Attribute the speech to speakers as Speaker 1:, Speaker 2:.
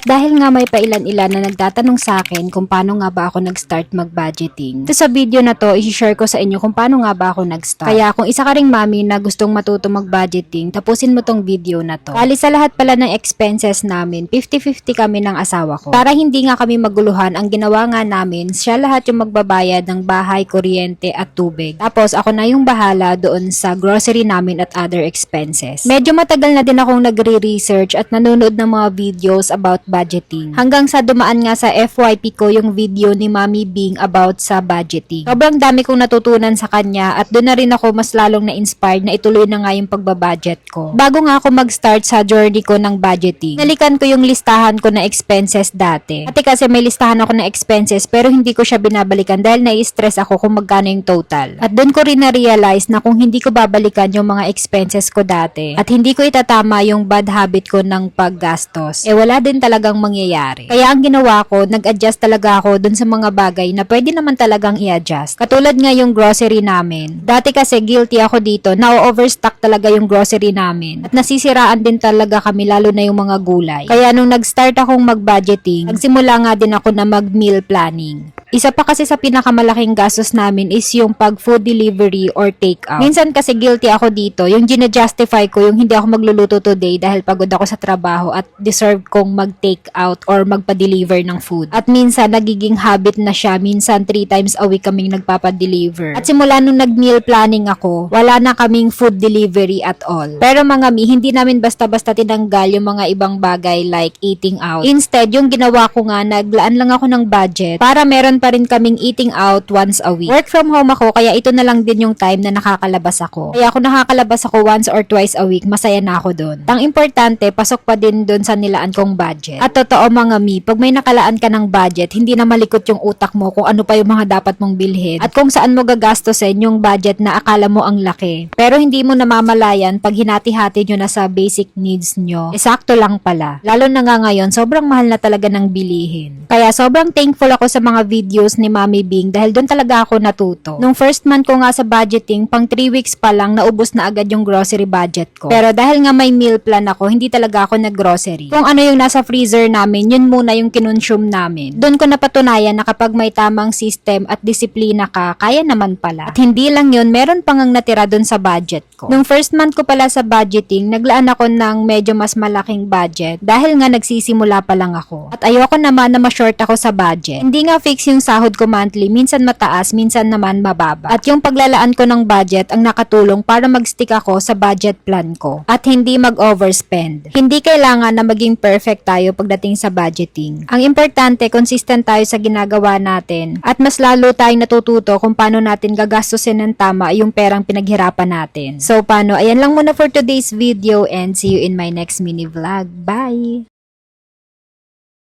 Speaker 1: dahil nga may pailan-ilan na nagtatanong sa akin kung paano nga ba ako nag-start mag-budgeting. Ito sa video na to, i-share ko sa inyo kung paano nga ba ako nag-start. Kaya kung isa ka ring mami na gustong matuto mag-budgeting, tapusin mo tong video na to. Bali sa lahat pala ng expenses namin, 50-50 kami ng asawa ko. Para hindi nga kami maguluhan, ang ginawa nga namin, siya lahat yung magbabayad ng bahay, kuryente at tubig. Tapos ako na yung bahala doon sa grocery namin at other expenses. Medyo matagal na din akong nagre-research at nanonood ng mga videos about budgeting. Hanggang sa dumaan nga sa FYP ko yung video ni Mami Bing about sa budgeting. Sobrang dami kong natutunan sa kanya at doon na rin ako mas lalong na-inspired na ituloy na nga yung pagbabudget ko. Bago nga ako mag-start sa journey ko ng budgeting, nalikan ko yung listahan ko na expenses dati. Kasi may listahan ako na expenses pero hindi ko siya binabalikan dahil nai-stress ako kung magkano yung total. At doon ko rin na-realize na kung hindi ko babalikan yung mga expenses ko dati at hindi ko itatama yung bad habit ko ng paggastos, wala din talagang mangyayari. Kaya ang ginawa ko, nag-adjust talaga ako dun sa mga bagay na pwede naman talagang i-adjust. Katulad nga yung grocery namin. Dati kasi guilty ako dito, na-overstock talaga yung grocery namin. At nasisiraan din talaga kami lalo na yung mga gulay. Kaya nung nag-start akong mag-budgeting, nagsimula nga din ako na mag-meal planning. Isa pa kasi sa pinakamalaking gastos namin is yung pag-food delivery or take-out. Minsan kasi guilty ako dito, yung gina-justify ko yung hindi ako magluluto today dahil pagod ako sa trabaho at deserve kong mag-take-out or magpa-deliver ng food. At minsan nagiging habit na siya, minsan 3 times a week kaming nagpapa-deliver. At simula nung nag-meal planning ako, wala na kaming food delivery at all. Pero mga mi, hindi namin basta-basta tinanggal yung mga ibang bagay like eating out. Instead, yung ginawa ko nga, naglaan lang ako ng budget para meron pa rin kaming eating out once a week. Work from home ako, kaya ito na lang din yung time na nakakalabas ako. Kaya kung nakakalabas ako once or twice a week, masaya na ako doon. Ang importante, pasok pa din doon sa nilaan kong budget. At totoo mga mi, pag may nakalaan ka ng budget, hindi na malikot yung utak mo kung ano pa yung mga dapat mong bilhin at kung saan mo gagastosin yung budget na akala mo ang laki. Pero hindi mo namamalayan pag hinati-hati nyo na sa basic needs nyo, sakto lang pala. Lalo na nga ngayon, sobrang mahal na talaga ng bilihin. Kaya sobrang thankful ako sa mga videos ni Mami Bing dahil doon talaga ako natuto. Nung first month ko nga sa budgeting, pang 3 weeks pa lang naubos na agad yung grocery budget ko. Pero dahil nga may meal plan ako, hindi talaga ako nag-grocery. Kung ano yung nasa freezer namin, yun muna yung kinonsume namin. Doon ko napatunayan na kapag may tamang system at disiplina ka, kaya naman pala. At hindi lang yun, meron pang ang natira doon sa budget ko. Nung first month ko pala sa budgeting, naglaan ako ng medyo mas malaking budget dahil nga nagsisimula pa lang ako. At ayoko naman na ma-short ako sa budget. Hindi nga fix yung sahod ko monthly, minsan mataas, minsan naman mababa. At yung paglalaan ko ng budget ang nakatulong para mag-stick ako sa budget plan ko at hindi mag-overspend. Hindi kailangan na maging perfect tayo pagdating sa budgeting. Ang importante, consistent tayo sa ginagawa natin at mas lalo tayong natututo kung paano natin gagastusin ng tama yung perang pinaghirapan natin. So paano? Ayan lang muna for today's video and see you in my next mini vlog. Bye!